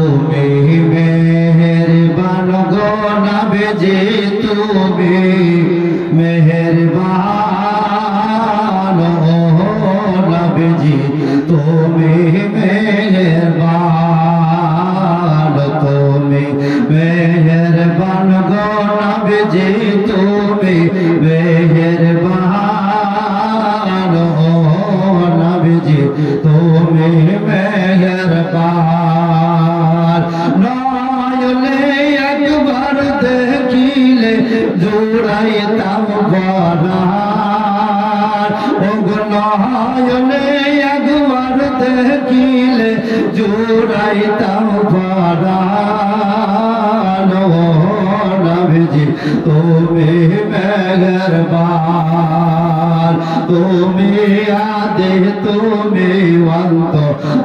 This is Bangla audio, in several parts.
তুমি মেহেরবান গো নবীজি তুমি মেহেরবান ও নবীজি তুমি মেহেরবান তুমি মেহেরবান গো নবীজি তুমি মেহেরবান ও নবীজি তুমি মেহেরবান নয়নে একবার দেখিলে জুড়াইতাম বরার ও নয়নে একবার দেখিলে জুড়াইতাম বরার ও নবীজি তুমি মেহেরবান তুমি আদে তুমি অন্ত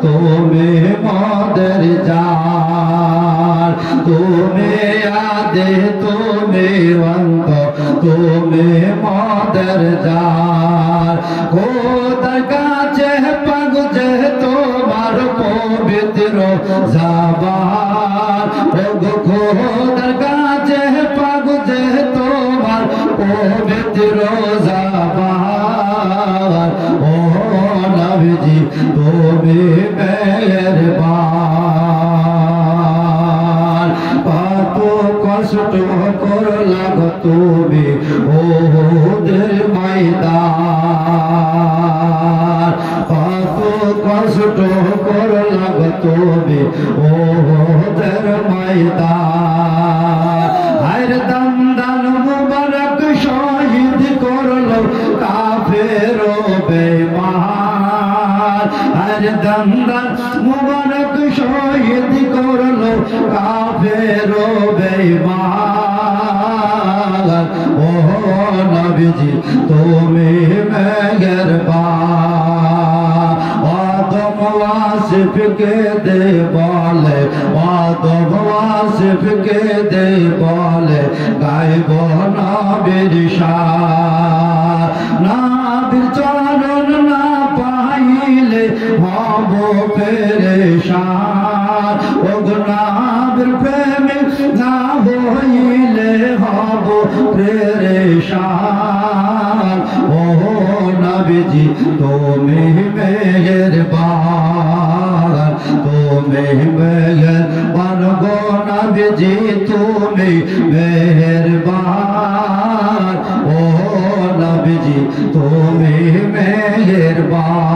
তুমি মদের জান তুমি আদে তুমি অন্ত তুমি মদের জান খোদার কাছে পাগছে তোমার পবিত্র জবান ও খোদার কাছে পাগছে তোমার পবিত্র জবান ও নবীজি তুমি মেহেরবান কত কষ্ট করলা তুমি ওদের ময়দান কত কষ্ট করলা তুমি ওদের ময়দান হর দমদান মুবারক শহীদ করলো কাফেরো বেঈমান হর দমদান মুবারক শহীদ করলো কাফেরো বেঈমান ও নবীজি তুমি মেহেরবান আদম ওয়াসিফ কে দে বলে আদম ওয়াসিফ কে দে বলে গায়ব নবীর শান নবীর চরণ না পাইলে হব পেরেশান ও নবীর প্রেমে না হইলে হব পেরেশান ও নবীজি তুমি মেহেরবান তুমি মেহেরবান গো নবীজি তুমি মেহেরবান ও নবীজি তুমি মেহেরবান।